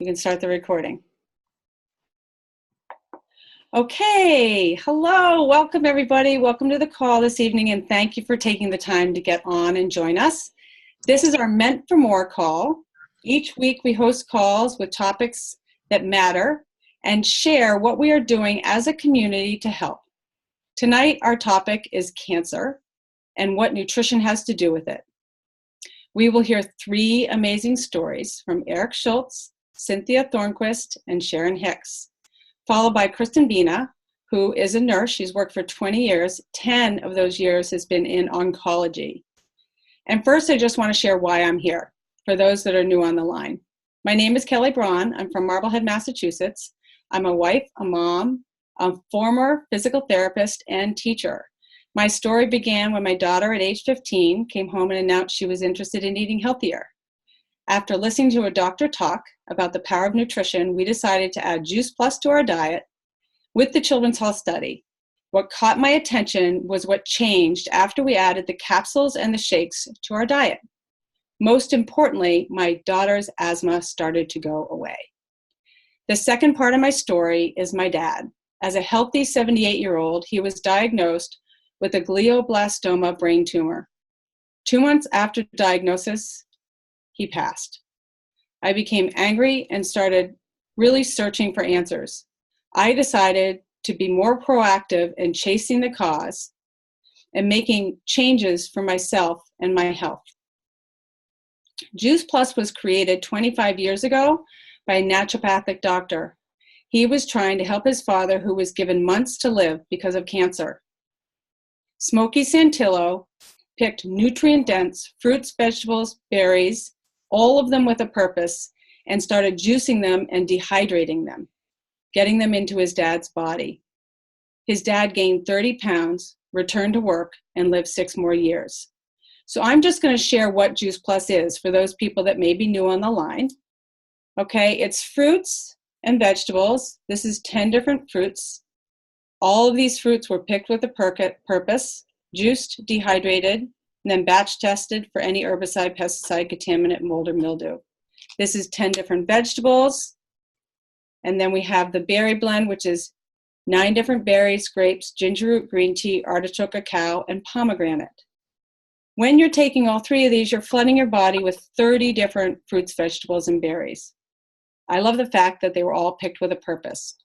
You can start the recording. Okay, hello, welcome everybody. Welcome to the call this evening, and thank you for taking the time to get on and join us. This is our Meant for More call. Each week we host calls with topics that matter and share what we are doing as a community to help. Tonight our topic is cancer and what nutrition has to do with it. We will hear three amazing stories from Eric Schultz, Cynthia Thornquist, and Sharon Hicks, followed by Kristen Bina, who is a nurse. She's worked for 20 years. 10 of those years has been in oncology. And first, I just want to share why I'm here, for those that are new on the line. My name is Kelly Braun. I'm from Marblehead, Massachusetts. I'm a wife, a mom, a former physical therapist, and teacher. My story began when my daughter at age 15 came home and announced she was interested in eating healthier. After listening to a doctor talk about the power of nutrition, we decided to add Juice Plus to our diet with the Children's Health Study. What caught my attention was what changed after we added the capsules and the shakes to our diet. Most importantly, my daughter's asthma started to go away. The second part of my story is my dad. As a healthy 78-year-old, he was diagnosed with a glioblastoma brain tumor. 2 months after diagnosis, he passed. I became angry and started really searching for answers. I decided to be more proactive in chasing the cause and making changes for myself and my health. Juice Plus was created 25 years ago by a naturopathic doctor. He was trying to help his father, who was given months to live because of cancer. Smokey Santillo picked nutrient-dense fruits, vegetables, berries, all of them with a purpose, and started juicing them and dehydrating them, getting them into his dad's body. His dad gained 30 pounds, returned to work, and lived 6 more years. So I'm just going to share what Juice Plus is for those people that may be new on the line. Okay, it's fruits and vegetables. This is 10 different fruits. All of these fruits were picked with a purpose, juiced, dehydrated, and then batch tested for any herbicide, pesticide, contaminant, mold, or mildew. This is 10 different vegetables. And then we have the berry blend, which is 9 different berries, grapes, ginger root green tea, artichoke, cacao, and pomegranate. When you're taking all 3 of these, you're flooding your body with 30 different fruits, vegetables, and berries. I love the fact that they were all picked with a purpose.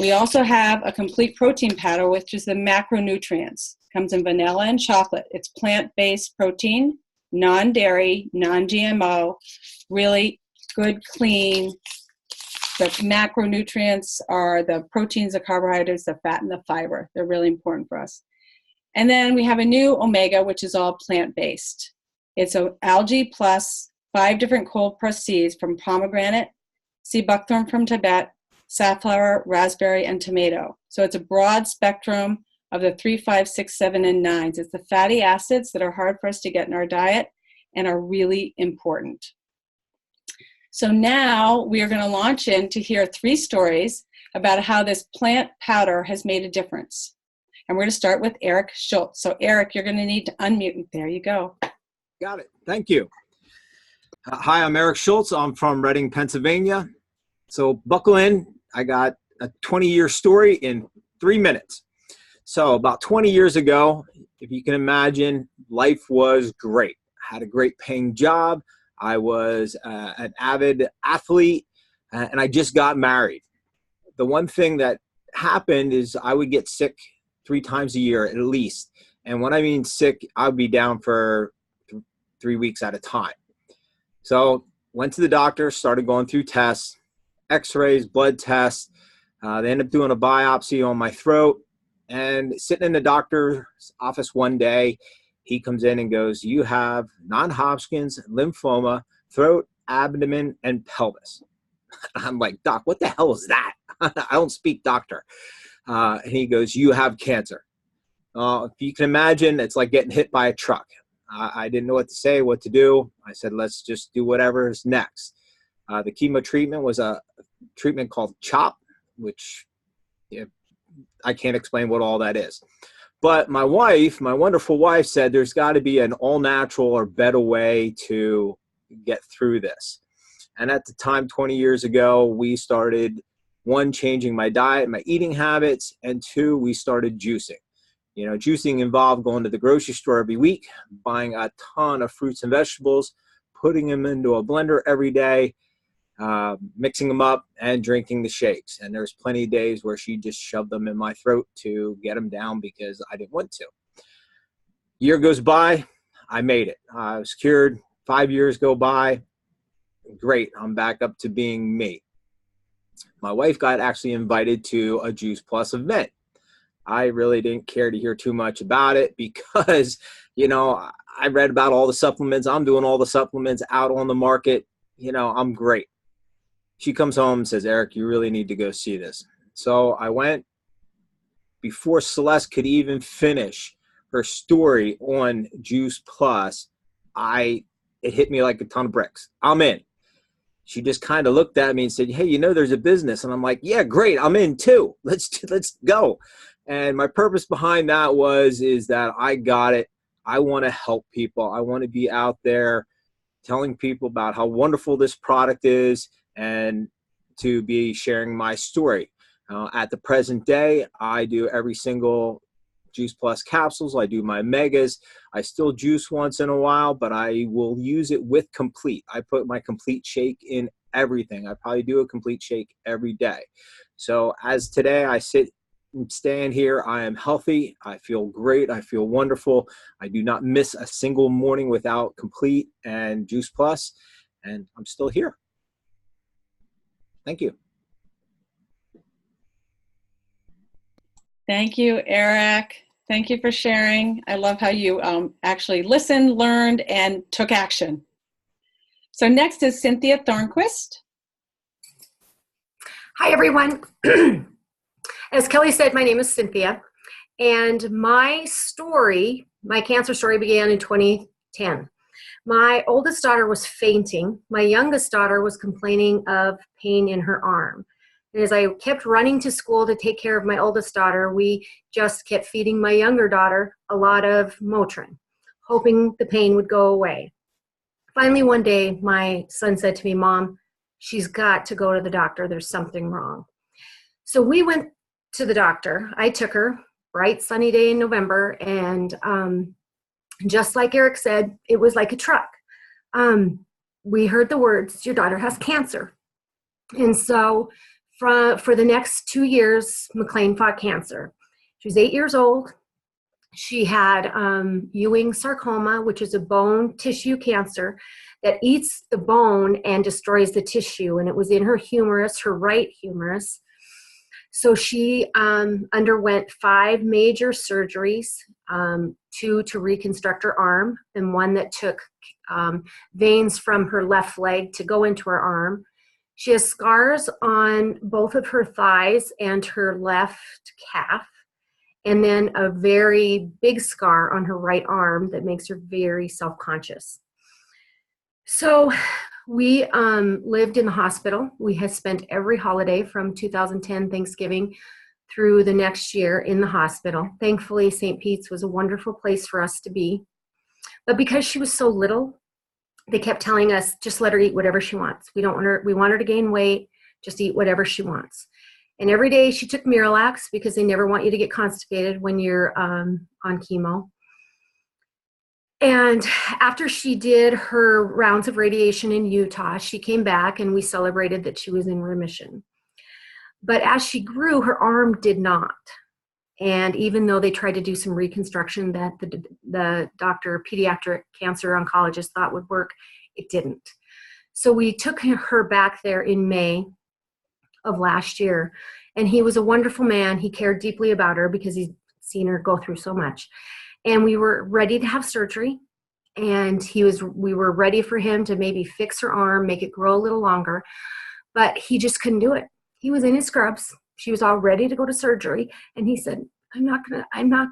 We also have a complete protein powder, which is the macronutrients. Comes in vanilla and chocolate. It's plant-based protein, non-dairy, non-GMO, really good, clean. The macronutrients are the proteins, the carbohydrates, the fat, and the fiber. They're really important for us. And then we have a new omega, which is all plant-based. It's an algae plus 5 different cold-pressed seeds from pomegranate, sea buckthorn from Tibet, safflower, raspberry, and tomato. So it's a broad spectrum of the 3, 5, 6, 7, and 9s. It's the fatty acids that are hard for us to get in our diet and are really important. So now we are going to launch in to hear 3 stories about how this plant powder has made a difference. And we're going to start with Eric Schultz. So Eric, you're going to need to unmute. There you go. Got it. Thank you. Hi, I'm Eric Schultz. I'm from Reading, Pennsylvania. So buckle in. I got a 20-year story in 3 minutes. So about 20 years ago, if you can imagine, life was great. I had a great paying job. I was an avid athlete, and I just got married. The one thing that happened is I would get sick 3 times a year at least. And when I mean sick, I would be down for 3 weeks at a time. So went to the doctor, started going through tests, x-rays, blood tests. They ended up doing a biopsy on my throat. And sitting in the doctor's office one day, he comes in and goes, "You have non-Hodgkin's lymphoma, throat, abdomen, and pelvis." I'm like, "Doc, what the hell is that?" I don't speak doctor. And he goes, "You have cancer." If you can imagine, it's like getting hit by a truck. I didn't know what to say, what to do. I said, let's just do whatever is next. The chemo treatment was a treatment called CHOP, which I can't explain what all that is. But my wife, my wonderful wife, said there's got to be an all-natural or better way to get through this. And at the time, 20 years ago, we started, one, changing my diet, my eating habits, and two, we started juicing. You know, juicing involved going to the grocery store every week, buying a ton of fruits and vegetables, putting them into a blender every day, mixing them up and drinking the shakes. And there's plenty of days where she just shoved them in my throat to get them down because I didn't want to. Year goes by, I made it. I was cured. 5 years go by. Great, I'm back up to being me. My wife got actually invited to a Juice Plus event. I really didn't care to hear too much about it because, you know, I read about all the supplements. I'm doing all the supplements out on the market. You know, I'm great. She comes home and says, Eric, you really need to go see this. So I went. Before Celeste could even finish her story on Juice Plus, it hit me like a ton of bricks. I'm in. She just kind of looked at me and said, hey, you know, there's a business. And I'm like, yeah, great. I'm in too. Let's go. And my purpose behind that is that I got it. I want to help people. I want to be out there telling people about how wonderful this product is and to be sharing my story. At the present day, I do every single Juice Plus capsules. I do my megas. I still juice once in a while, but I will use it with Complete. I put my Complete shake in everything. I probably do a Complete shake every day. So as today I stand here, I am healthy. I feel great. I feel wonderful. I do not miss a single morning without Complete and Juice Plus, and I'm still here. Thank you. Thank you, Eric. Thank you for sharing. I love how you actually listened, learned, and took action. So next is Cynthia Thornquist. Hi, everyone. As Kelly said, my name is Cynthia, and my cancer story began in 2010. My oldest daughter was fainting. My youngest daughter was complaining of pain in her arm. And as I kept running to school to take care of my oldest daughter, we just kept feeding my younger daughter a lot of Motrin, hoping the pain would go away. Finally, one day, my son said to me, Mom, she's got to go to the doctor. There's something wrong. So we went to the doctor. I took her, bright sunny day in November, and just like Eric said, it was like a truck. We heard the words, your daughter has cancer. And so for the next 2 years, McLean fought cancer. She was 8 years old. She had Ewing sarcoma, which is a bone tissue cancer that eats the bone and destroys the tissue. And it was in her humerus, her right humerus. So she underwent 5 major surgeries, 2 to reconstruct her arm, and 1 that took veins from her left leg to go into her arm. She has scars on both of her thighs and her left calf, and then a very big scar on her right arm that makes her very self-conscious. So we lived in the hospital. We had spent every holiday from 2010 Thanksgiving through the next year in the hospital. Thankfully, St. Pete's was a wonderful place for us to be. But because she was so little, they kept telling us, just let her eat whatever she wants. We want her to gain weight, just eat whatever she wants. And every day she took Miralax because they never want you to get constipated when you're on chemo. And after she did her rounds of radiation in Utah, she came back and we celebrated that she was in remission. But as she grew, her arm did not. And even though they tried to do some reconstruction that the doctor, pediatric cancer oncologist, thought would work, it didn't. So we took her back there in May of last year. And he was a wonderful man. He cared deeply about her because he's seen her go through so much. And we were ready to have surgery. And we were ready for him to maybe fix her arm, make it grow a little longer. But he just couldn't do it. He was in his scrubs. She was all ready to go to surgery, and he said, I'm not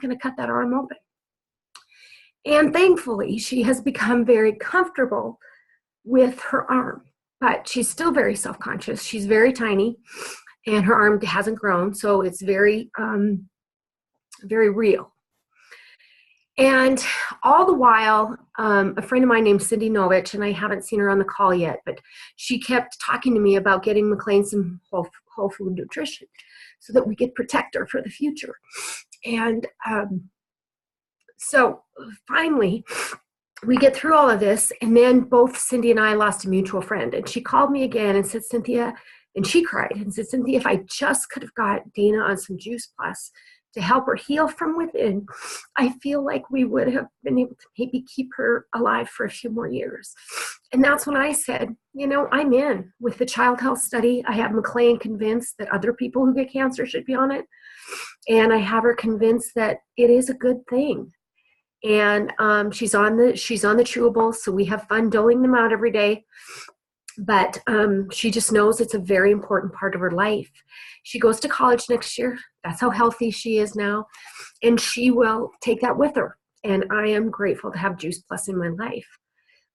gonna cut that arm open. And thankfully, she has become very comfortable with her arm, but she's still very self-conscious. She's very tiny, and her arm hasn't grown, so it's very, very real. And all the while, a friend of mine named Cindy Novich, and I haven't seen her on the call yet, but she kept talking to me about getting McLean some whole food nutrition so that we could protect her for the future. And so finally, we get through all of this, and then both Cindy and I lost a mutual friend. And she called me again and said, Cynthia, and she cried and said, Cynthia, if I just could have got Dana on some Juice Plus to help her heal from within, I feel like we would have been able to maybe keep her alive for a few more years. And that's when I said, you know, I'm in with the child health study. I have McLean convinced that other people who get cancer should be on it. And I have her convinced that it is a good thing. And she's on the chewables, so we have fun doling them out every day. But she just knows it's a very important part of her life. She goes to college next year. That's how healthy she is now. And she will take that with her. And I am grateful to have Juice Plus in my life.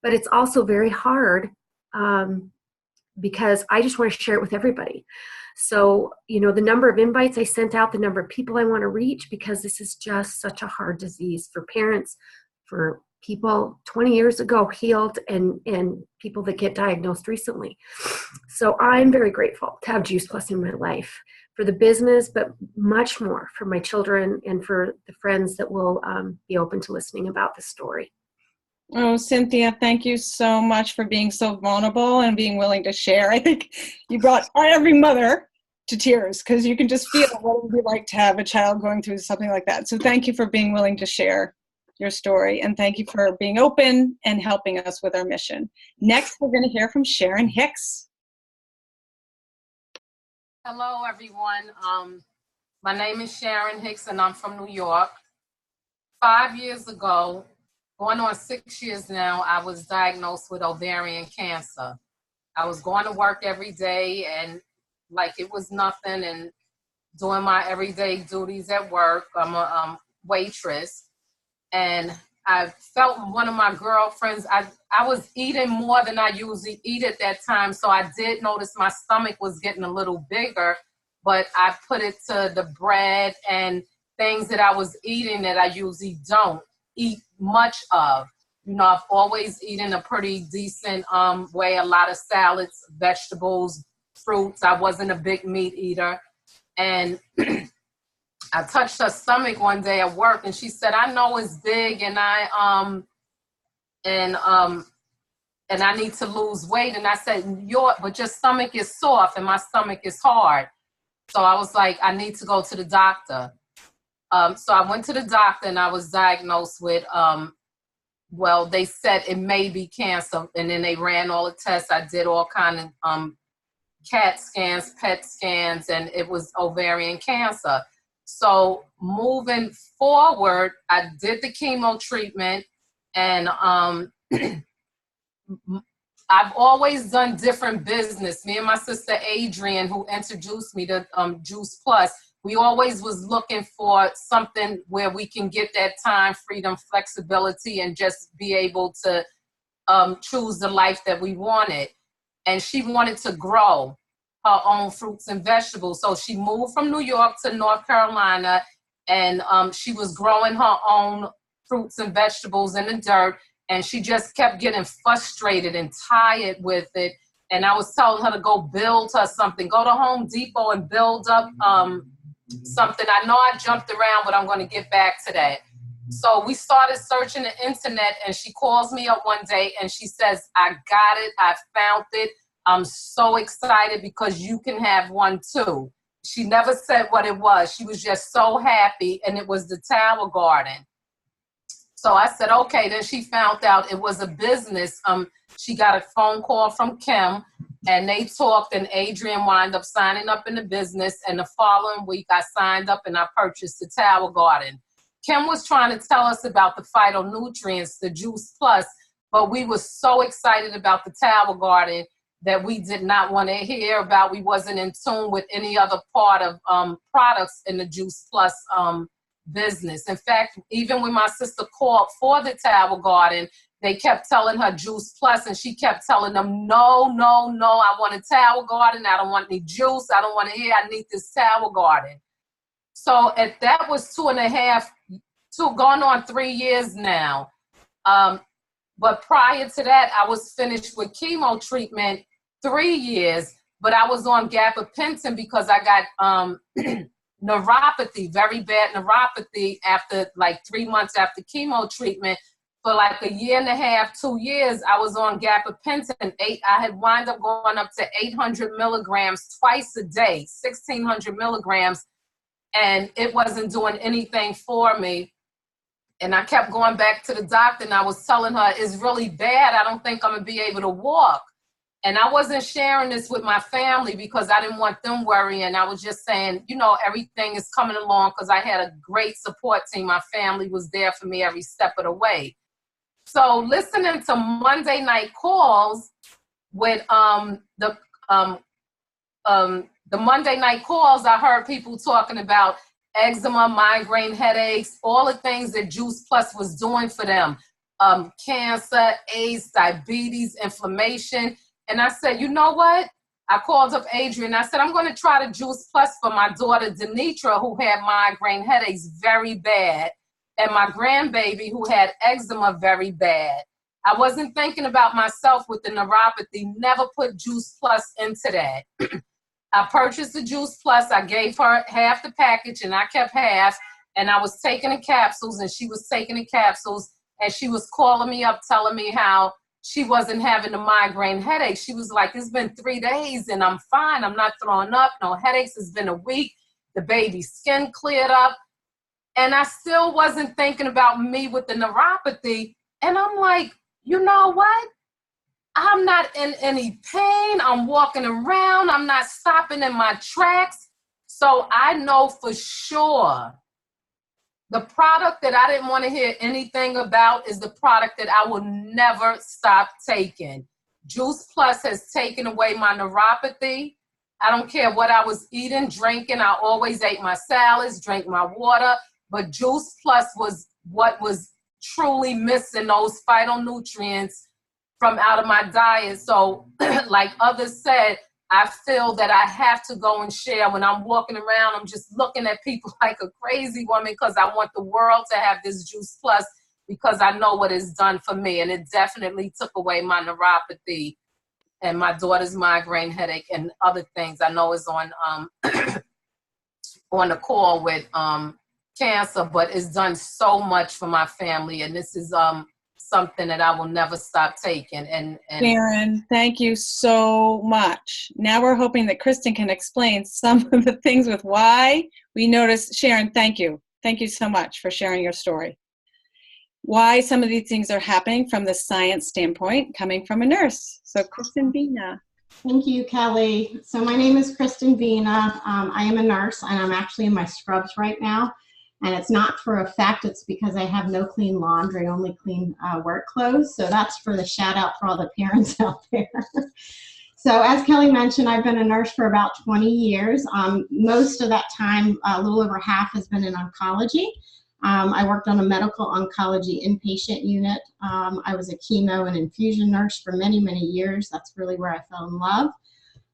But it's also very hard because I just want to share it with everybody. So, you know, the number of invites I sent out, the number of people I want to reach, because this is just such a hard disease for parents, for people 20 years ago healed, and people that get diagnosed recently. So I'm very grateful to have Juice Plus in my life for the business, but much more for my children and for the friends that will be open to listening about the story. Oh, Cynthia, thank you so much for being so vulnerable and being willing to share. I think you brought every mother to tears because you can just feel what it would be like to have a child going through something like that. So thank you for being willing to share your story, and thank you for being open and helping us with our mission. Next, we're going to hear from Sharon Hicks. Hello, everyone. My name is Sharon Hicks, and I'm from New York. 5 years ago, going on 6 years now, I was diagnosed with ovarian cancer. I was going to work every day and like it was nothing, and doing my everyday duties at work. I'm a waitress. And I felt one of my girlfriends, I was eating more than I usually eat at that time. So I did notice my stomach was getting a little bigger, but I put it to the bread and things that I was eating that I usually don't eat much of. You know, I've always eaten a pretty decent way, a lot of salads, vegetables, fruits. I wasn't a big meat eater. And I touched her stomach one day at work, and she said, "I know it's big, and I need to lose weight." And I said, "But your stomach is soft, and my stomach is hard." So I was like, "I need to go to the doctor." So I went to the doctor, and I was diagnosed with, well, they said it may be cancer, and then they ran all the tests. I did all kind of CAT scans, PET scans, and it was ovarian cancer. So moving forward, I did the chemo treatment, and I've always done different business. Me and my sister Adrienne, who introduced me to Juice Plus, we always was looking for something where we can get that time, freedom, flexibility, and just be able to choose the life that we wanted. And she wanted to grow her own fruits and vegetables. So she moved from New York to North Carolina, and she was growing her own fruits and vegetables in the dirt, and she just kept getting frustrated and tired with it. And I was telling her to go build her something, go to Home Depot and build up something. I know I jumped around, but I'm going to get back to that. So we started searching the internet, and she calls me up one day and she says, "I got it. I found it. I'm so excited because you can have one too." She never said what it was. She was just so happy, and it was the Tower Garden. So I said, okay. Then she found out it was a business. She got a phone call from Kim, and they talked, and Adrienne wound up signing up in the business. And the following week, I signed up and I purchased the Tower Garden. Kim was trying to tell us about the phytonutrients, the Juice Plus, but we were so excited about the Tower Garden that we did not want to hear about. We wasn't in tune with any other part of products in the Juice Plus business. In fact, even when my sister called for the Tower Garden, they kept telling her Juice Plus, and she kept telling them, no, I want a Tower Garden. I don't want any juice. I don't want to hear. I need this Tower Garden. So that was 2.5 going on 3 years now. But prior to that, I was finished with chemo treatment 3 years, but I was on gabapentin because I got neuropathy, very bad neuropathy after like 3 months after chemo treatment. For like a year and a half, 2 years, I was on gabapentin. I had wound up going up to 800 milligrams twice a day, 1,600 milligrams, and it wasn't doing anything for me. And I kept going back to the doctor, and I was telling her, it's really bad. I don't think I'm going to be able to walk. And I wasn't sharing this with my family because I didn't want them worrying. I was just saying, you know, everything is coming along because I had a great support team. My family was there for me every step of the way. So listening to Monday night calls with the Monday night calls, I heard people talking about eczema, migraine headaches, all the things that Juice Plus was doing for them. Cancer, AIDS, diabetes, inflammation. And I said, you know what? I called up Adrian. I said, I'm going to try the Juice Plus for my daughter, Denitra, who had migraine headaches very bad, and my grandbaby who had eczema very bad. I wasn't thinking about myself with the neuropathy, never put Juice Plus into that. I purchased the Juice Plus. I gave her half the package, and I kept half, and I was taking the capsules, and she was taking the capsules, and she was calling me up telling me how she wasn't having a migraine headache. She was like, it's been 3 days and I'm fine. I'm not throwing up, no headaches. It's been a week. The baby's skin cleared up. And I still wasn't thinking about me with the neuropathy. And I'm like, you know what? I'm not in any pain. I'm walking around. I'm not stopping in my tracks. So I know for sure the product that I didn't want to hear anything about is the product that I will never stop taking. Juice Plus has taken away my neuropathy. I don't care what I was eating, drinking. I always ate my salads, drank my water. But Juice Plus was what was truly missing, those phytonutrients from out of my diet. So like others said, I feel that I have to go and share. When I'm walking around, I'm just looking at people like a crazy woman because I want the world to have this Juice Plus because I know what it's done for me. And it definitely took away my neuropathy and my daughter's migraine headache and other things. I know it's on on the call with cancer, but it's done so much for my family. And this is something that I will never stop taking. And Sharon, thank you so much. Now we're hoping that Kristen can explain some of the things with why we noticed. Sharon, thank you. Thank you so much for sharing your story. Why some of these things are happening from the science standpoint, coming from a nurse. So Kristen Vina. Thank you, Kelly. So my name is Kristen Vina. I am a nurse, and I'm actually in my scrubs right now. And it's not for effect, it's because I have no clean laundry, only clean work clothes. So that's for the shout out for all the parents out there. So as Kelly mentioned, I've been a nurse for about 20 years. Most of that time, a little over half has been in oncology. I worked on a medical oncology inpatient unit. I was a chemo and infusion nurse for many, many years. That's really where I fell in love.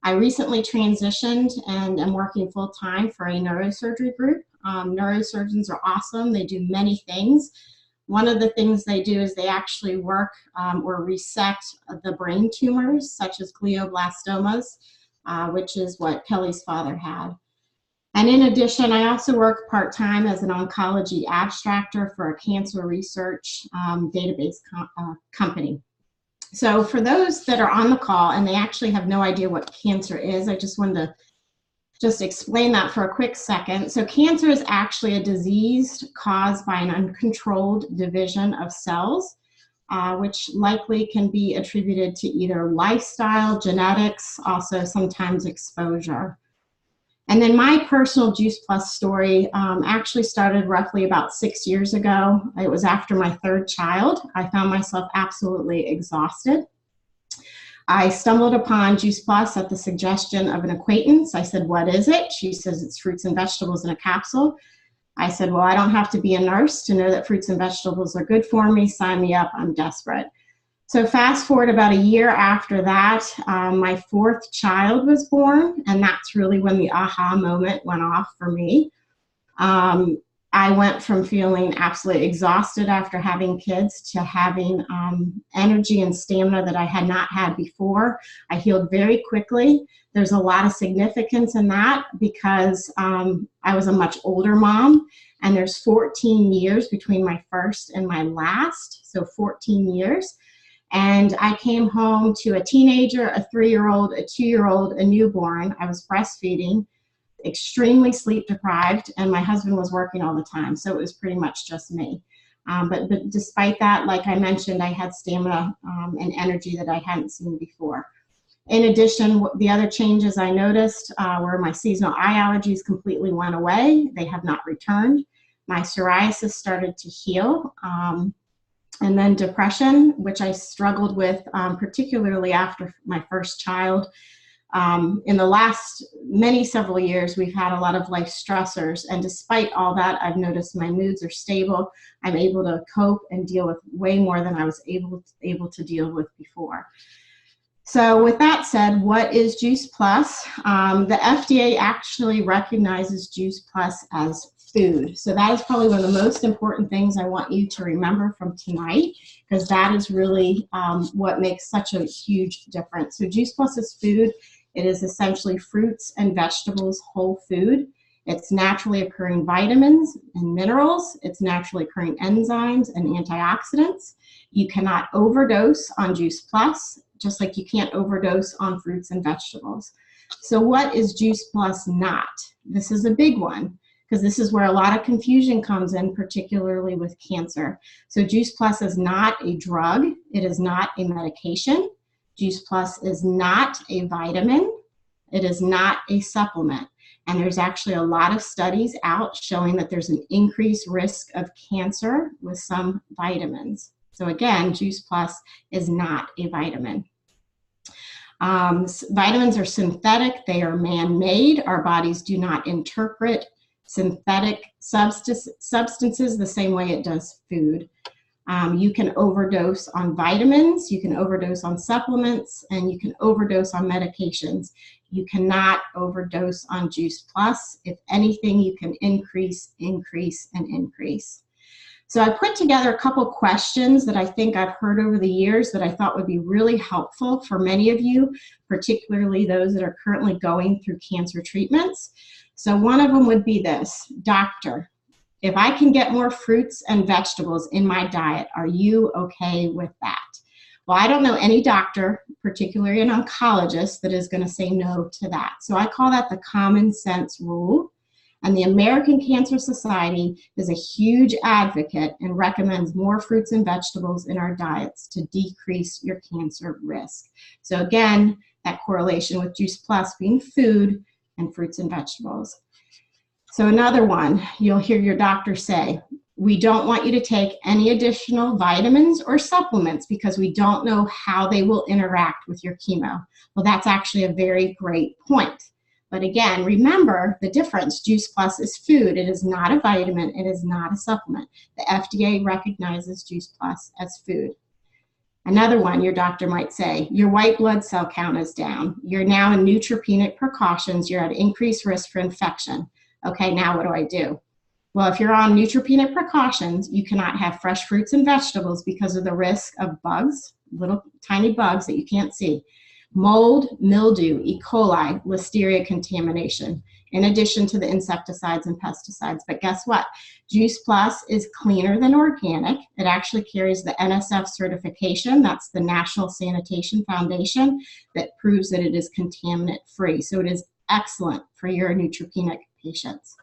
I recently transitioned and am working full time for a neurosurgery group. Neurosurgeons are awesome. They do many things. One of the things they do is they actually work or resect the brain tumors, such as glioblastomas, which is what Kelly's father had. And in addition, I also work part-time as an oncology abstractor for a cancer research database company. So for those that are on the call and they actually have no idea what cancer is, I just wanted to just explain that for a quick second. So cancer is actually a disease caused by an uncontrolled division of cells, which likely can be attributed to either lifestyle, genetics, also sometimes exposure. And then my personal Juice Plus story actually started roughly about 6 years ago. It was after my third child. I found myself absolutely exhausted. I stumbled upon Juice Plus at the suggestion of an acquaintance. I said, what is it? She says, it's fruits and vegetables in a capsule. I said, well, I don't have to be a nurse to know that fruits and vegetables are good for me. Sign me up. I'm desperate. So fast forward about a year after that, my fourth child was born, and that's really when the aha moment went off for me. I went from feeling absolutely exhausted after having kids to having energy and stamina that I had not had before. I healed very quickly. There's a lot of significance in that because I was a much older mom, and there's 14 years between my first and my last, so 14 years. And I came home to a teenager, a 3-year-old, a 2-year-old, a newborn. I was breastfeeding, extremely sleep deprived, and my husband was working all the time, so it was pretty much just me. But despite that, like I mentioned, I had stamina and energy that I hadn't seen before. In addition, the other changes I noticed were my seasonal eye allergies completely went away. They have not returned. My psoriasis started to heal. And then depression, which I struggled with particularly after my first child. In the last several years, we've had a lot of life stressors, and despite all that, I've noticed my moods are stable. I'm able to cope and deal with way more than I was able to deal with before. So with that said, what is Juice Plus? The FDA actually recognizes Juice Plus as food. So that is probably one of the most important things I want you to remember from tonight, because that is really what makes such a huge difference. So Juice Plus is food. It is essentially fruits and vegetables, whole food. It's naturally occurring vitamins and minerals. It's naturally occurring enzymes and antioxidants. You cannot overdose on Juice Plus, just like you can't overdose on fruits and vegetables. So what is Juice Plus not? This is a big one, because this is where a lot of confusion comes in, particularly with cancer. So Juice Plus is not a drug. It is not a medication. Juice Plus is not a vitamin. It is not a supplement. And there's actually a lot of studies out showing that there's an increased risk of cancer with some vitamins. So again, Juice Plus is not a vitamin. Vitamins are synthetic. They are man-made. Our bodies do not interpret synthetic substances the same way it does food. You can overdose on vitamins, you can overdose on supplements, and you can overdose on medications. You cannot overdose on Juice Plus. If anything, you can increase, increase, and increase. So I put together a couple questions that I think I've heard over the years that I thought would be really helpful for many of you, particularly those that are currently going through cancer treatments. So one of them would be this: Doctor, if I can get more fruits and vegetables in my diet, are you okay with that? Well, I don't know any doctor, particularly an oncologist, that is going to say no to that. So I call that the common sense rule. And the American Cancer Society is a huge advocate and recommends more fruits and vegetables in our diets to decrease your cancer risk. So again, that correlation with Juice Plus being food and fruits and vegetables. So another one, you'll hear your doctor say, we don't want you to take any additional vitamins or supplements because we don't know how they will interact with your chemo. Well, that's actually a very great point. But again, remember the difference. Juice Plus is food. It is not a vitamin. It is not a supplement. The FDA recognizes Juice Plus as food. Another one, your doctor might say, your white blood cell count is down. You're now in neutropenic precautions. You're at increased risk for infection. Okay, now what do I do? Well, if you're on neutropenic precautions, you cannot have fresh fruits and vegetables because of the risk of bugs, little tiny bugs that you can't see. Mold, mildew, E. coli, listeria contamination, in addition to the insecticides and pesticides. But guess what? Juice Plus is cleaner than organic. It actually carries the NSF certification. That's the National Sanitation Foundation that proves that it is contaminant-free. So it is excellent for your neutropenic patients.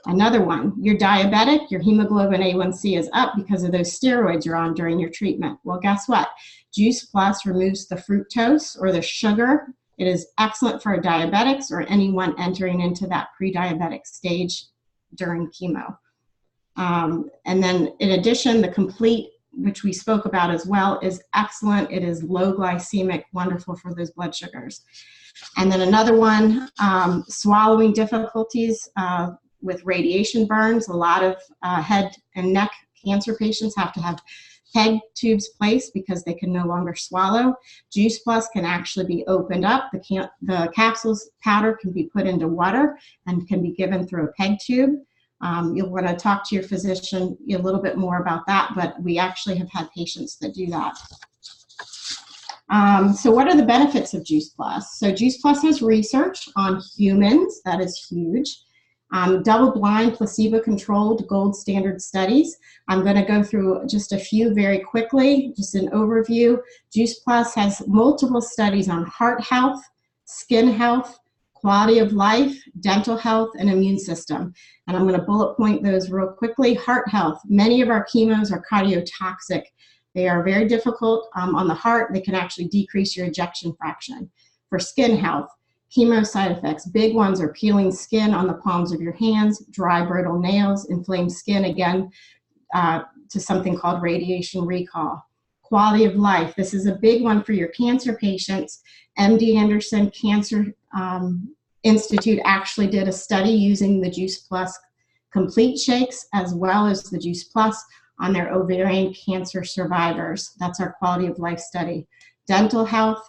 Another one, you're diabetic, your hemoglobin A1C is up because of those steroids you're on during your treatment. Well, guess what? Juice Plus removes the fructose or the sugar. It is excellent for diabetics or anyone entering into that pre-diabetic stage during chemo. And then in addition, the complete, which we spoke about as well, is excellent. It is low glycemic, wonderful for those blood sugars. And then another one, swallowing difficulties with radiation burns. A lot of head and neck cancer patients have to have PEG tubes placed because they can no longer swallow. Juice Plus can actually be opened up. The capsules powder can be put into water and can be given through a PEG tube. You'll want to talk to your physician a little bit more about that, but we actually have had patients that do that. So what are the benefits of Juice Plus? So Juice Plus has research on humans. That is huge. Double-blind, placebo-controlled gold standard studies. I'm going to go through just a few very quickly, just an overview. Juice Plus has multiple studies on heart health, skin health, quality of life, dental health, and immune system. And I'm going to bullet point those real quickly. Heart health. Many of our chemos are cardiotoxic. They are very difficult on the heart. They can actually decrease your ejection fraction. For skin health, chemo side effects. Big ones are peeling skin on the palms of your hands, dry, brittle nails, inflamed skin, again, to something called radiation recall. Quality of life. This is a big one for your cancer patients. MD Anderson Cancer Institute actually did a study using the Juice Plus complete shakes as well as the Juice Plus on their ovarian cancer survivors. That's our quality of life study. Dental health.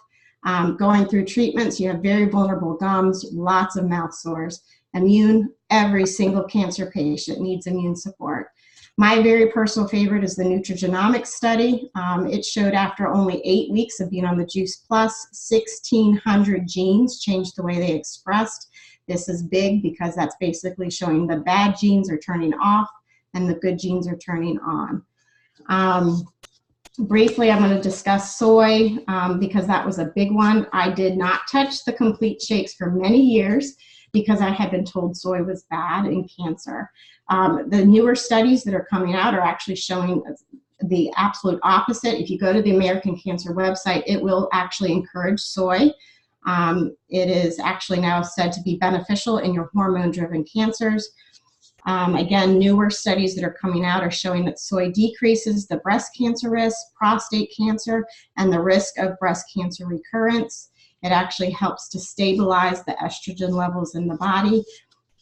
Going through treatments, you have very vulnerable gums, lots of mouth sores. Immune, every single cancer patient needs immune support. My very personal favorite is the nutrigenomics study. It showed after only 8 weeks of being on the Juice Plus, 1,600 genes changed the way they expressed. This is big because that's basically showing the bad genes are turning off and the good genes are turning on. Briefly, I'm going to discuss soy because that was a big one. I did not touch the complete shakes for many years because I had been told soy was bad in cancer. The newer studies that are coming out are actually showing the absolute opposite. If you go to the American Cancer website, it will actually encourage soy. It is actually now said to be beneficial in your hormone-driven cancers. Again, newer studies that are coming out are showing that soy decreases the breast cancer risk, prostate cancer, and the risk of breast cancer recurrence. It actually helps to stabilize the estrogen levels in the body.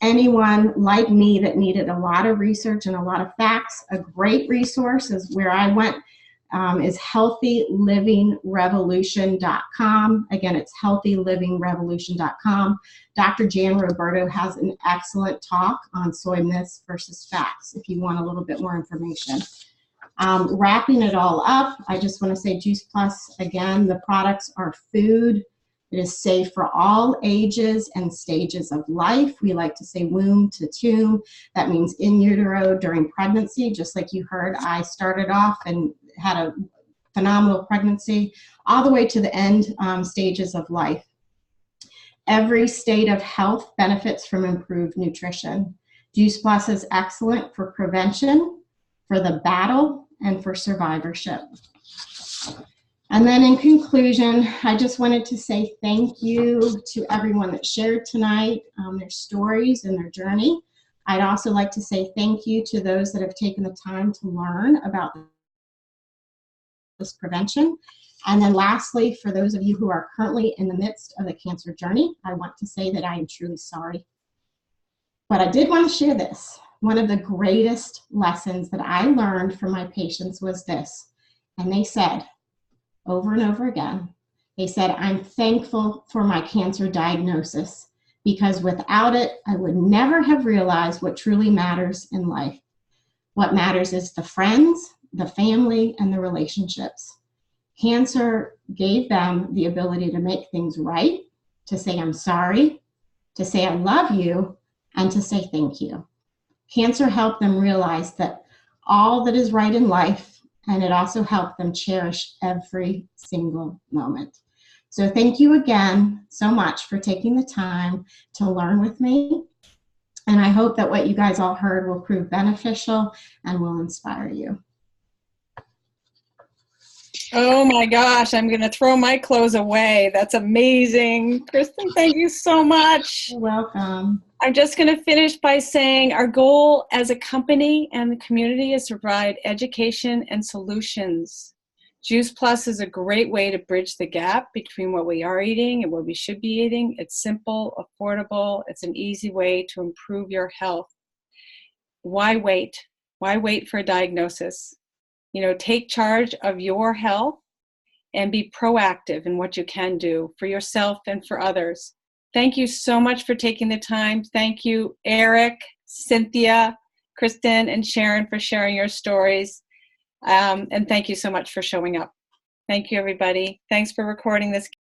Anyone like me that needed a lot of research and a lot of facts, a great resource is where I went, is healthylivingrevolution.com. Again, it's healthylivingrevolution.com. Dr. Jan Roberto has an excellent talk on soy myths versus facts if you want a little bit more information. Wrapping it all up, I just want to say Juice Plus, again, the products are food. It is safe for all ages and stages of life. We like to say womb to tomb. That means in utero during pregnancy, just like you heard, I started off and had a phenomenal pregnancy, all the way to the end stages of life. Every state of health benefits from improved nutrition. Juice Plus is excellent for prevention, for the battle, and for survivorship. And then in conclusion, I just wanted to say thank you to everyone that shared tonight, their stories and their journey. I'd also like to say thank you to those that have taken the time to learn about this prevention. And then lastly, for those of you who are currently in the midst of the cancer journey, I want to say that I am truly sorry. But I did want to share this. One of the greatest lessons that I learned from my patients was this. And they said, over and over again, they said, I'm thankful for my cancer diagnosis because without it, I would never have realized what truly matters in life. What matters is the friends, the family, and the relationships. Cancer gave them the ability to make things right, to say I'm sorry, to say I love you, and to say thank you. Cancer helped them realize that all that is right in life, and it also helped them cherish every single moment. So thank you again so much for taking the time to learn with me. And I hope that what you guys all heard will prove beneficial and will inspire you. Oh my gosh, I'm going to throw my clothes away. That's amazing. Kristen, thank you so much. You're welcome. I'm just going to finish by saying our goal as a company and the community is to provide education and solutions. Juice Plus is a great way to bridge the gap between what we are eating and what we should be eating. It's simple, affordable. It's an easy way to improve your health. Why wait? Why wait for a diagnosis? You know, take charge of your health and be proactive in what you can do for yourself and for others. Thank you so much for taking the time. Thank you, Eric, Cynthia, Kristen, and Sharon for sharing your stories. And thank you so much for showing up. Thank you, everybody. Thanks for recording this.